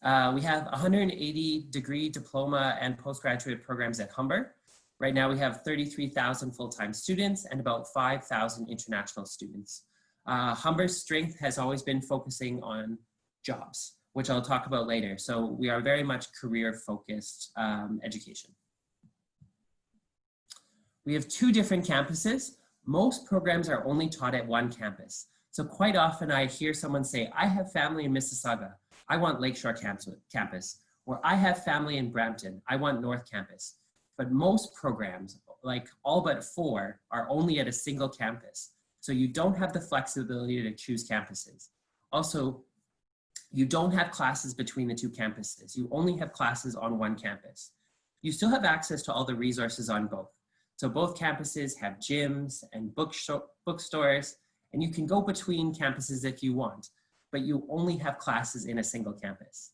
We have 180 degree, diploma, and postgraduate programs at Humber. Right now we have 33,000 full-time students and about 5,000 international students. Humber's strength has always been focusing on jobs, which I'll talk about later. So we are very much career-focused education. We have 2 different campuses. Most programs are only taught at one campus. So quite often I hear someone say, I have family in Mississauga, I want Lakeshore campus, or I have family in Brampton, I want North Campus. But most programs, like all but 4, are only at a single campus. So you don't have the flexibility to choose campuses. Also, you don't have classes between the 2 campuses. You only have classes on one campus. You still have access to all the resources on both. So both campuses have gyms and bookstores, and you can go between campuses if you want, but you only have classes in a single campus.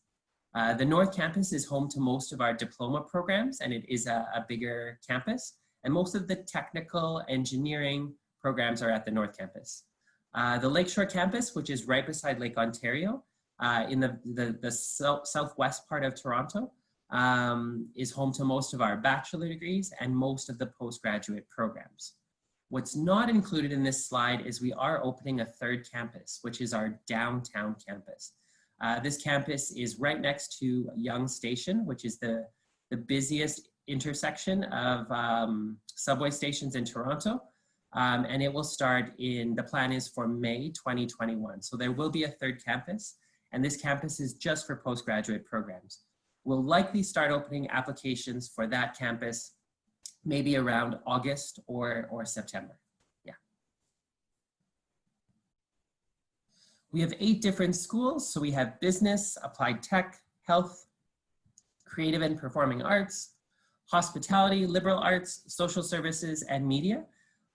The North Campus is home to most of our diploma programs, and it is a bigger campus, and most of the technical engineering programs are at the North Campus. The Lakeshore Campus, which is right beside Lake Ontario, in the southwest part of Toronto, is home to most of our bachelor degrees and most of the postgraduate programs. What's not included in this slide is we are opening a 3rd campus, which is our downtown campus. This campus is right next to Yonge Station, which is the busiest intersection of subway stations in Toronto. And it will start the plan is for May 2021. So there will be a 3rd campus, and this campus is just for postgraduate programs. We'll likely start opening applications for that campus maybe around August or September. Yeah. We have 8 different schools. So we have business, applied tech, health, creative and performing arts, hospitality, liberal arts, social services, and media.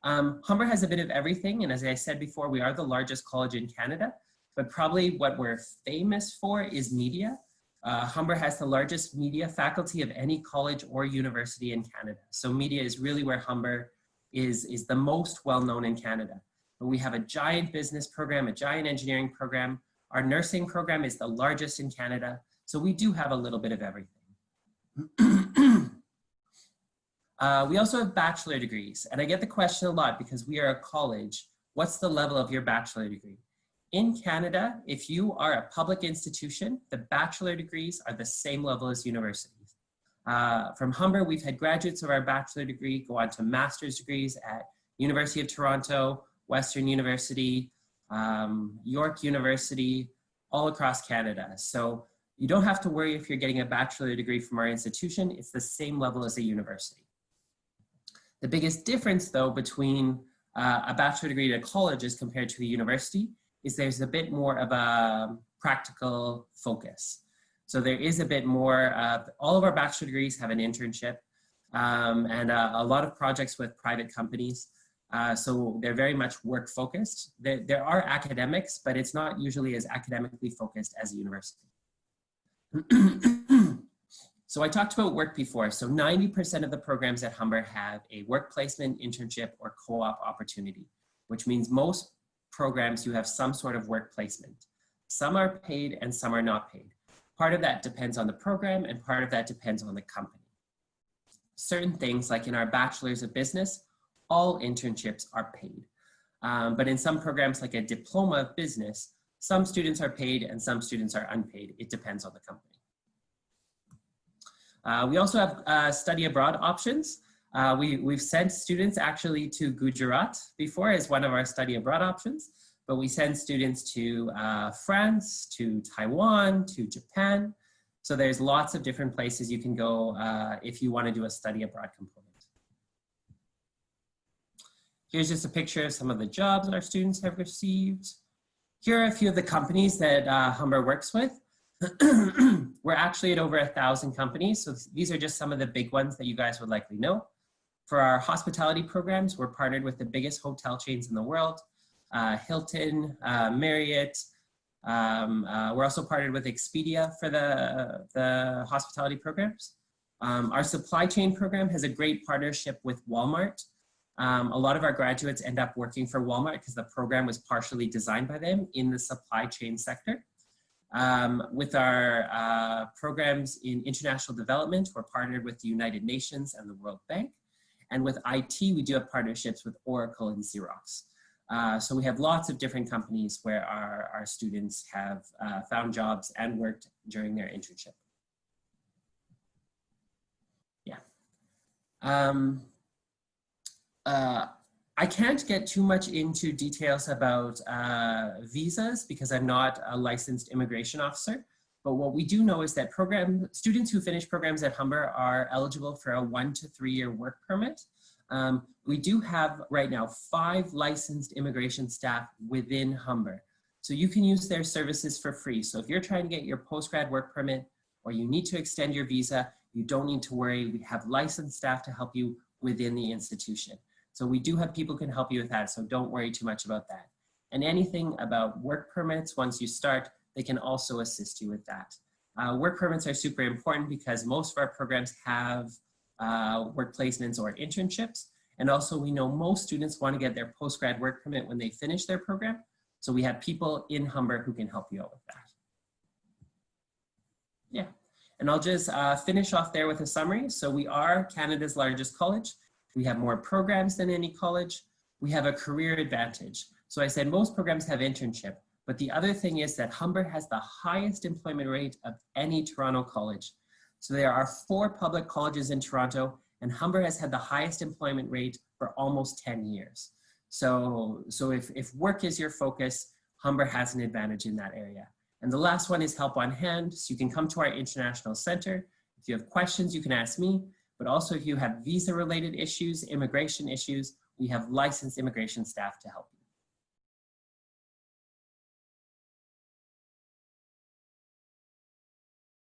Humber has a bit of everything. And as I said before, we are the largest college in Canada, but probably what we're famous for is media. Humber has the largest media faculty of any college or university in Canada. So media is really where Humber is the most well-known in Canada. But we have a giant business program, a giant engineering program. Our nursing program is the largest in Canada. So we do have a little bit of everything. We also have bachelor degrees. And I get the question a lot because we are a college. What's the level of your bachelor degree? In Canada, if you are a public institution, the bachelor degrees are the same level as universities. From Humber, we've had graduates of our bachelor degree go on to master's degrees at University of Toronto, Western University, York University, all across Canada. So you don't have to worry if you're getting a bachelor degree from our institution. It's the same level as a university. The biggest difference, though, between a bachelor degree at a college as compared to a university is there's a bit more of a practical focus. So there is a bit more, all of our bachelor degrees have an internship and a lot of projects with private companies. So they're very much work focused. There are academics, but it's not usually as academically focused as a university. So I talked about work before. So 90% of the programs at Humber have a work placement, internship, or co-op opportunity, which means most programs you have some sort of work placement. Some are paid and some are not paid. Part of that depends on the program and part of that depends on the company. Certain things like in our bachelor's of business, all internships are paid. But in some programs like a diploma of business, some students are paid and some students are unpaid. It depends on the company. We also have study abroad options. We've sent students actually to Gujarat before as one of our study abroad options, but we send students to France, to Taiwan, to Japan. So there's lots of different places you can go if you want to do a study abroad component. Here's just a picture of some of the jobs that our students have received. Here are a few of the companies that Humber works with. We're actually at over 1,000 companies. So these are just some of the big ones that you guys would likely know. For our hospitality programs, we're partnered with the biggest hotel chains in the world, Hilton, Marriott. We're also partnered with Expedia for the hospitality programs. Our supply chain program has a great partnership with Walmart. A lot of our graduates end up working for Walmart because the program was partially designed by them in the supply chain sector. With our programs in international development, we're partnered with the United Nations and the World Bank. And with IT, we do have partnerships with Oracle and Xerox. So we have lots of different companies where our students have found jobs and worked during their internship. Yeah. I can't get too much into details about visas because I'm not a licensed immigration officer. But what we do know is that students who finish programs at Humber are eligible for a 1 to 3 year work permit. We do have right now 5 licensed immigration staff within Humber. So you can use their services for free. So if you're trying to get your postgrad work permit or you need to extend your visa, you don't need to worry. We have licensed staff to help you within the institution. So we do have people who can help you with that. So don't worry too much about that. And anything about work permits, once you start, they can also assist you with that. Work permits are super important because most of our programs have work placements or internships. And also we know most students want to get their postgrad work permit when they finish their program. So we have people in Humber who can help you out with that. Yeah, and I'll just finish off there with a summary. So we are Canada's largest college. We have more programs than any college. We have a career advantage. So I said most programs have internship, but the other thing is that Humber has the highest employment rate of any Toronto college. So there are 4 public colleges in Toronto, and Humber has had the highest employment rate for almost 10 years. So if work is your focus, Humber has an advantage in that area. And the last one is help on hand. So you can come to our international center. If you have questions, you can ask me, but also if you have visa related issues, immigration issues, we have licensed immigration staff to help you.